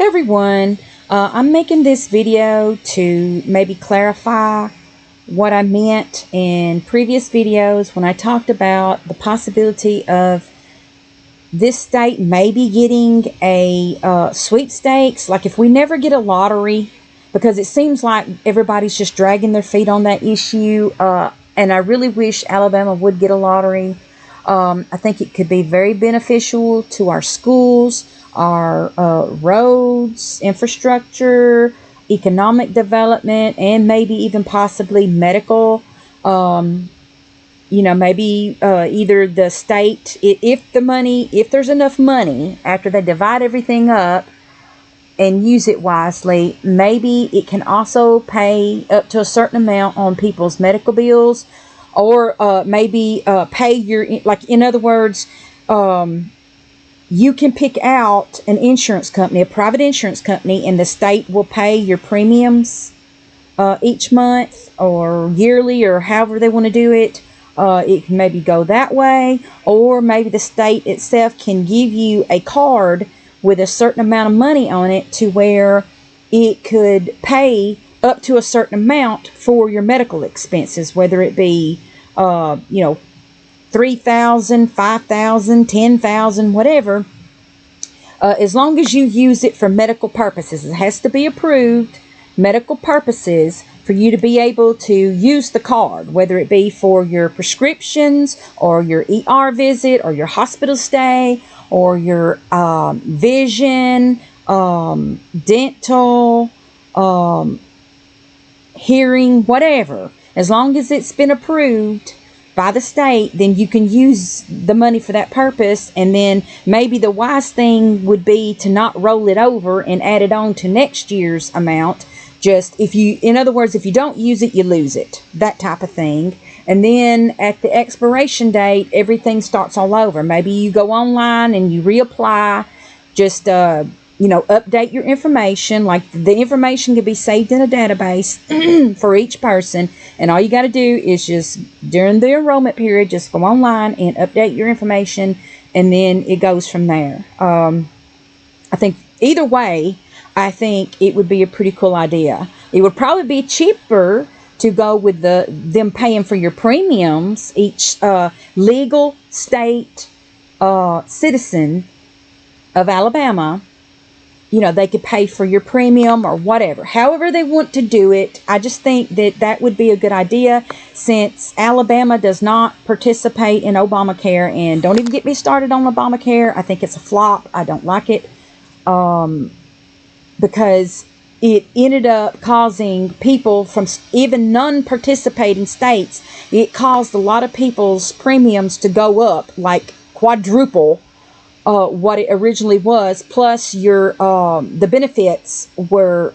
everyone, I'm making this video to maybe clarify what I meant in previous videos when I talked about the possibility of this state maybe getting a sweepstakes. Like if we never get a lottery, because it seems like everybody's just dragging their feet on that issue, and I really wish Alabama would get a lottery. I think it could be very beneficial to our schools, our roads, infrastructure, economic development, and maybe even possibly medical. Maybe either the state, if there's enough money after they divide everything up and use it wisely, maybe it can also pay up to a certain amount on people's medical bills, or maybe pay your, like, in other words, you can pick out an insurance company, a private insurance company, and the state will pay your premiums each month or yearly or however they want to do it. It can maybe go that way, or maybe the state itself can give you a card with a certain amount of money on it to where it could pay up to a certain amount for your medical expenses, whether it be, $3,000, $5,000, $10,000, whatever. As long as you use it for medical purposes, it has to be approved medical purposes for you to be able to use the card, whether it be for your prescriptions or your ER visit or your hospital stay or your vision, dental, hearing, whatever. As long as it's been approved by the state, then you can use the money for that purpose. And then maybe the wise thing would be to not roll it over and add it on to next year's amount. Just in other words, if you don't use it, you lose it, that type of thing. And then at the expiration date, everything starts all over. Maybe you go online and you reapply, just update your information. Like, the information can be saved in a database for each person, and all you got to do is just during the enrollment period, just go online and update your information, and then it goes from there. I think either way, I think it would be a pretty cool idea. It would probably be cheaper to go with them paying for your premiums. Each legal state citizen of Alabama, they could pay for your premium or whatever. However they want to do it, I just think that would be a good idea, since Alabama does not participate in Obamacare. And don't even get me started on Obamacare. I think it's a flop. I don't like it. Because it ended up causing people from even non-participating states, it caused a lot of people's premiums to go up, like quadruple what it originally was. Plus your the benefits were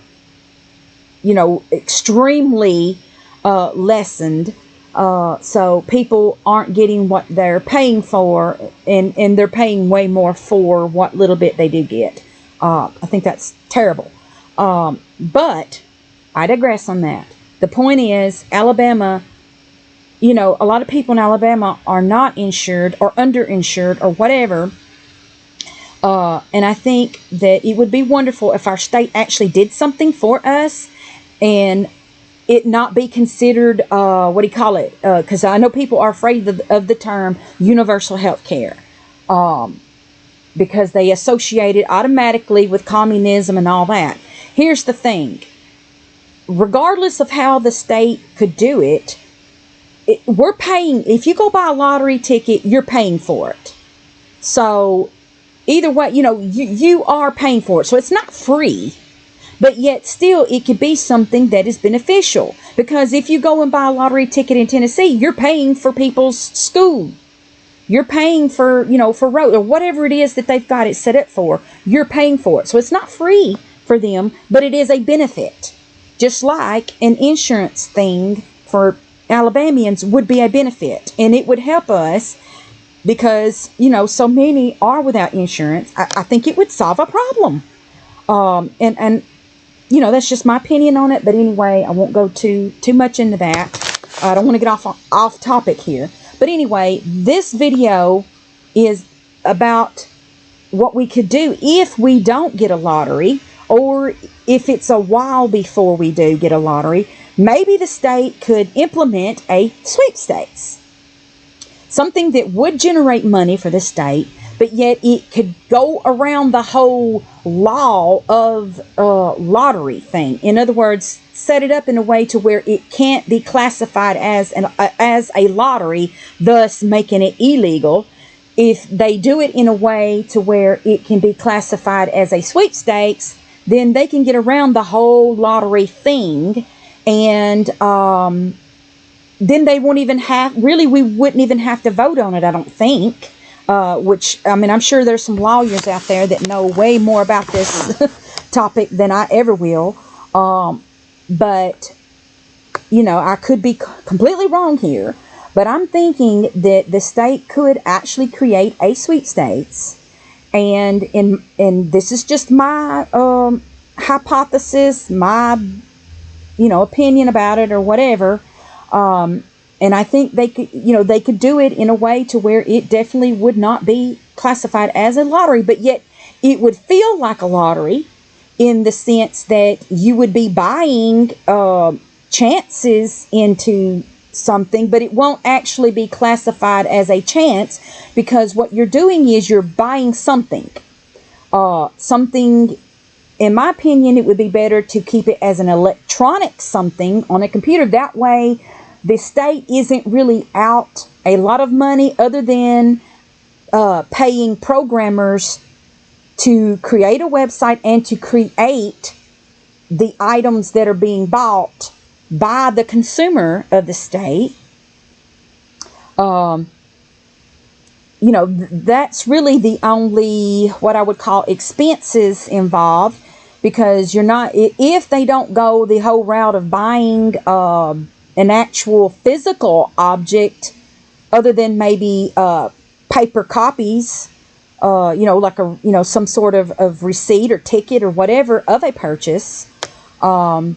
extremely lessened, so people aren't getting what they're paying for, and they're paying way more for what little bit they do get. I think that's terrible. But I digress on that. The point is, Alabama, a lot of people in Alabama are not insured or underinsured or whatever. And I think that it would be wonderful if our state actually did something for us, and it not be considered, because I know people are afraid of the term universal health care. Because they associate it automatically with communism and all that. Here's the thing. Regardless of how the state could do it, we're paying. If you go buy a lottery ticket, you're paying for it. So either way, you are paying for it. So it's not free, but yet still it could be something that is beneficial. Because if you go and buy a lottery ticket in Tennessee, you're paying for people's school. You're paying for, for road or whatever it is that they've got it set up for. You're paying for it. So it's not free for them, but it is a benefit. Just like an insurance thing for Alabamians would be a benefit. And it would help us because, so many are without insurance. I think it would solve a problem. And that's just my opinion on it. But anyway, I won't go too much into that. I don't want to get off topic here. But anyway, this video is about what we could do if we don't get a lottery, or if it's a while before we do get a lottery, maybe the state could implement a sweepstakes. Something that would generate money for the state, but yet it could go around the whole law of lottery thing. In other words, set it up in a way to where it can't be classified as a lottery, thus making it illegal. If they do it in a way to where it can be classified as a sweepstakes, then they can get around the whole lottery thing, and then they won't even have, really, we wouldn't even have to vote on it, I don't think. Which, I mean, I'm sure there's some lawyers out there that know way more about this topic than I ever will. But, you know, I could be completely wrong here. But I'm thinking that the state could actually create a sweepstakes. And this is just my hypothesis, my, opinion about it or whatever. And I think they could do it in a way to where it definitely would not be classified as a lottery, but yet it would feel like a lottery in the sense that you would be buying chances into something, but it won't actually be classified as a chance, because what you're doing is you're buying something. In my opinion, it would be better to keep it as an electronic something on a computer. That way, the state isn't really out a lot of money other than paying programmers to create a website and to create the items that are being bought by the consumer of the state. That's really the only, what I would call, expenses involved, because you're not, if they don't go the whole route of buying an actual physical object, other than maybe paper copies, like some sort of receipt or ticket or whatever of a purchase. But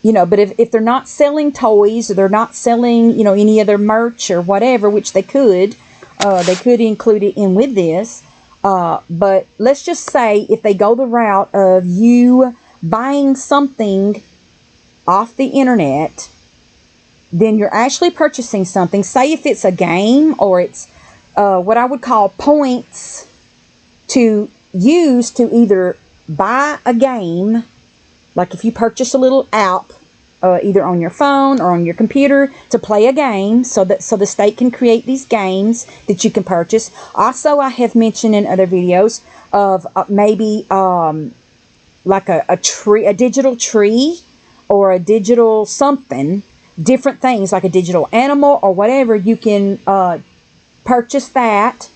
if they're not selling toys, or they're not selling, any other merch or whatever, which they could include it in with this. But let's just say if they go the route of you buying something off the internet, then you're actually purchasing something. Say if it's a game, or it's what I would call points to use to either buy a game, like if you purchase a little app, either on your phone or on your computer, to play a game, so the state can create these games that you can purchase. Also, I have mentioned in other videos of maybe like a tree, a digital tree, or a digital something, different things like a digital animal or whatever. You can purchase that,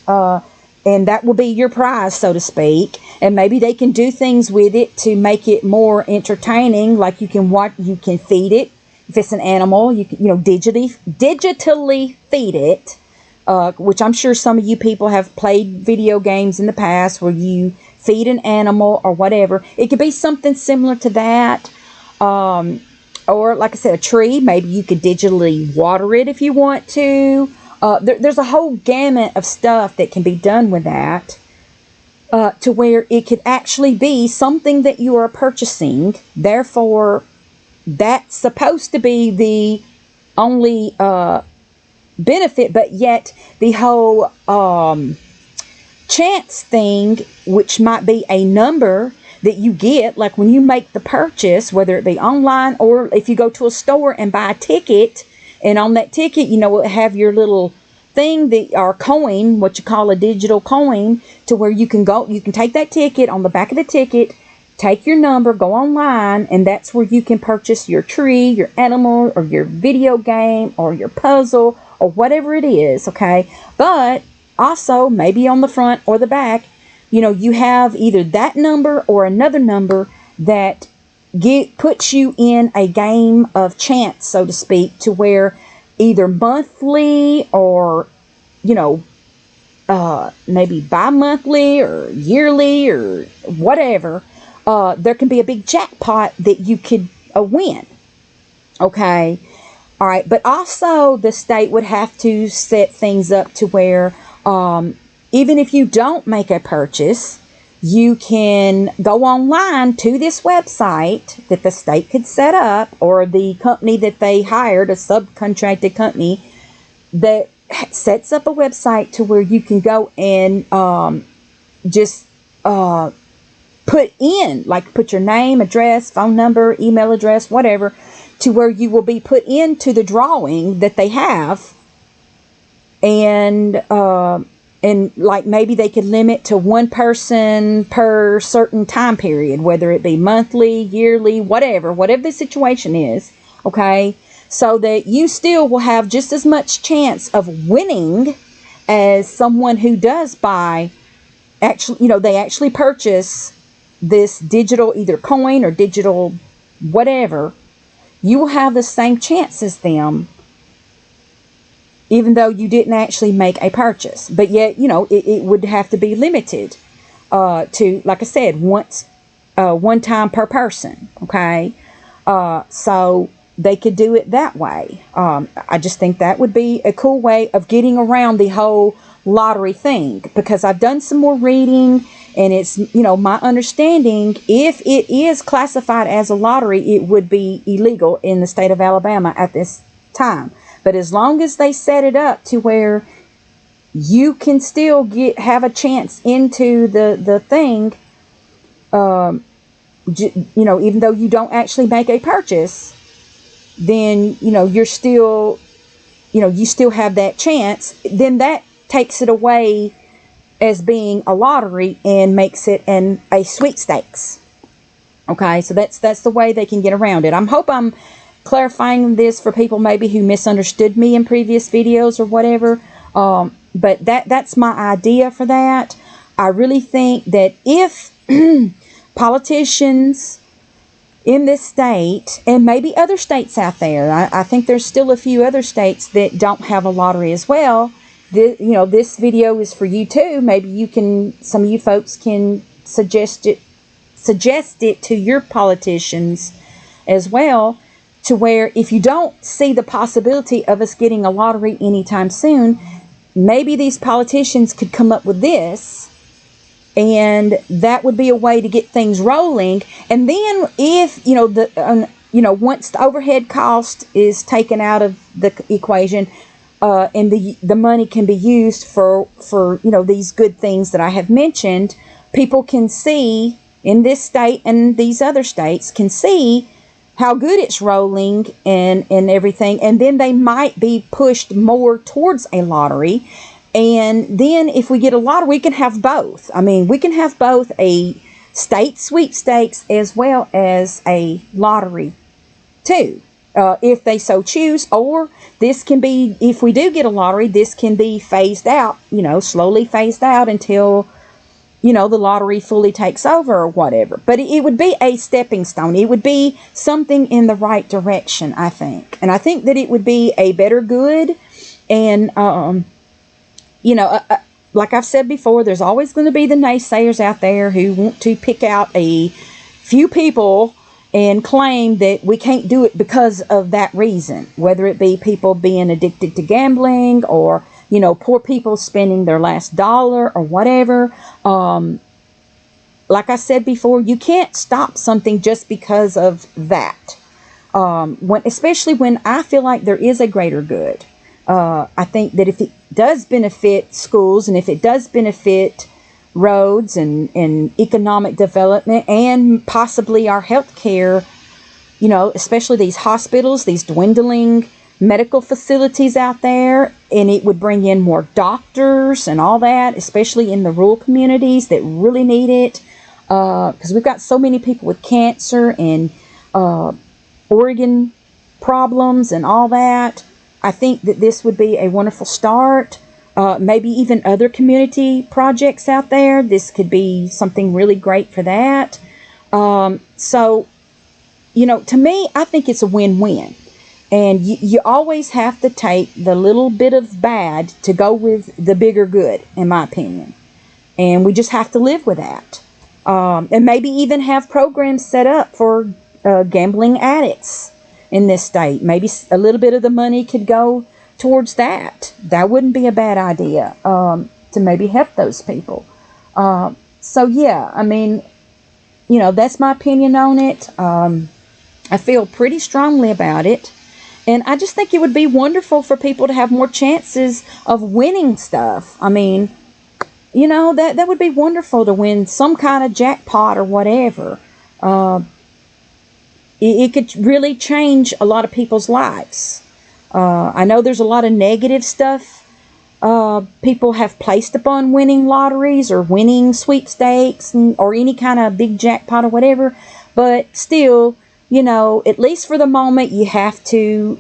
and that will be your prize, so to speak. And maybe they can do things with it to make it more entertaining, like you can feed it. If it's an animal, you can digitally feed it, which I'm sure some of you people have played video games in the past where you feed an animal or whatever. It could be something similar to that. Or, like I said, a tree. Maybe you could digitally water it if you want to. There's a whole gamut of stuff that can be done with that, to where it could actually be something that you are purchasing. Therefore, that's supposed to be the only benefit, but yet the whole chance thing, which might be a number that you get, like when you make the purchase, whether it be online or if you go to a store and buy a ticket, and on that ticket, it'll have your little thing, or coin, what you call a digital coin, to where you can take that ticket, on the back of the ticket, take your number, go online, and that's where you can purchase your tree, your animal, or your video game, or your puzzle, or whatever it is, okay? But also, maybe on the front or the back, you have either that number or another number that puts you in a game of chance, so to speak, to where either monthly or, maybe bi-monthly or yearly or whatever, there can be a big jackpot that you could win. Okay? All right. But also the state would have to set things up to where even if you don't make a purchase, you can go online to this website that the state could set up, or the company that they hired, a subcontracted company that sets up a website to where you can go and just put your name, address, phone number, email address, whatever, to where you will be put into the drawing that they have. And like maybe they could limit to one person per certain time period, whether it be monthly, yearly, whatever the situation is, okay? So that you still will have just as much chance of winning as someone who does buy, actually, they actually purchase this digital either coin or digital whatever. You will have the same chance as them, even though you didn't actually make a purchase. But yet, it would have to be limited to, like I said, one time per person, okay? So they could do it that way. I just think that would be a cool way of getting around the whole lottery thing, because I've done some more reading, and it's, my understanding, if it is classified as a lottery, it would be illegal in the state of Alabama at this time. But as long as they set it up to where you can still have a chance into the thing, even though you don't actually make a purchase, then, you're still, you still have that chance. Then that takes it away as being a lottery and makes it a sweepstakes. Okay, so that's the way they can get around it. hope I'm clarifying this for people maybe who misunderstood me in previous videos or whatever. But that's my idea for that. I really think that if politicians in this state, and maybe other states out there, I think there's still a few other states that don't have a lottery as well. This video is for you too. Maybe some of you folks can suggest it to your politicians as well, to where if you don't see the possibility of us getting a lottery anytime soon, maybe these politicians could come up with this, and that would be a way to get things rolling. And then if, once the overhead cost is taken out of the equation, and the money can be used for these good things that I have mentioned, people can see in this state and these other states can see how good it's rolling and everything, and then they might be pushed more towards a lottery. And then if we get a lottery, we can have both. We can have both a state sweepstakes as well as a lottery too, if they so choose. Or this can be, if we do get a lottery, this can be phased out, slowly phased out until the lottery fully takes over or whatever. But it would be a stepping stone. It would be something in the right direction, I think. And I think that it would be a better good. And, like I've said before, there's always going to be the naysayers out there who want to pick out a few people and claim that we can't do it because of that reason. Whether it be people being addicted to gambling, or poor people spending their last dollar or whatever. Like I said before, you can't stop something just because of that. Especially when I feel like there is a greater good. I think that if it does benefit schools, and if it does benefit roads and economic development, and possibly our health care, especially these hospitals, these dwindling medical facilities out there, and it would bring in more doctors and all that, especially in the rural communities that really need it, because we've got so many people with cancer and organ problems and all that. I think that this would be a wonderful start. Maybe even other community projects out there, this could be something really great for that. So, to me, I think it's a win-win. And you always have to take the little bit of bad to go with the bigger good, in my opinion. And we just have to live with that. And maybe even have programs set up for gambling addicts in this state. Maybe a little bit of the money could go towards that. That wouldn't be a bad idea, to maybe help those people. So yeah, I mean, that's my opinion on it. I feel pretty strongly about it. And I just think it would be wonderful for people to have more chances of winning stuff. I mean, that would be wonderful to win some kind of jackpot or whatever. It could really change a lot of people's lives. I know there's a lot of negative stuff people have placed upon winning lotteries or winning sweepstakes or any kind of big jackpot or whatever. But still, at least for the moment, you have to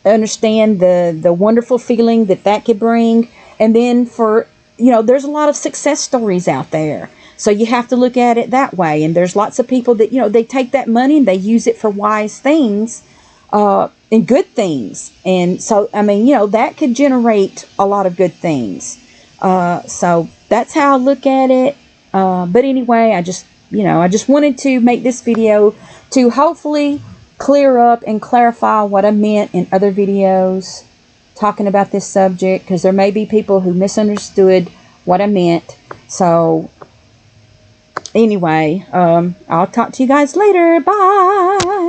understand the wonderful feeling that could bring. And then there's a lot of success stories out there. So you have to look at it that way. And there's lots of people that, they take that money and they use it for wise things. And good things. And so, I mean, that could generate a lot of good things. So that's how I look at it. But anyway, I just wanted to make this video to hopefully clear up and clarify what I meant in other videos talking about this subject, because there may be people who misunderstood what I meant. So anyway, I'll talk to you guys later. Bye.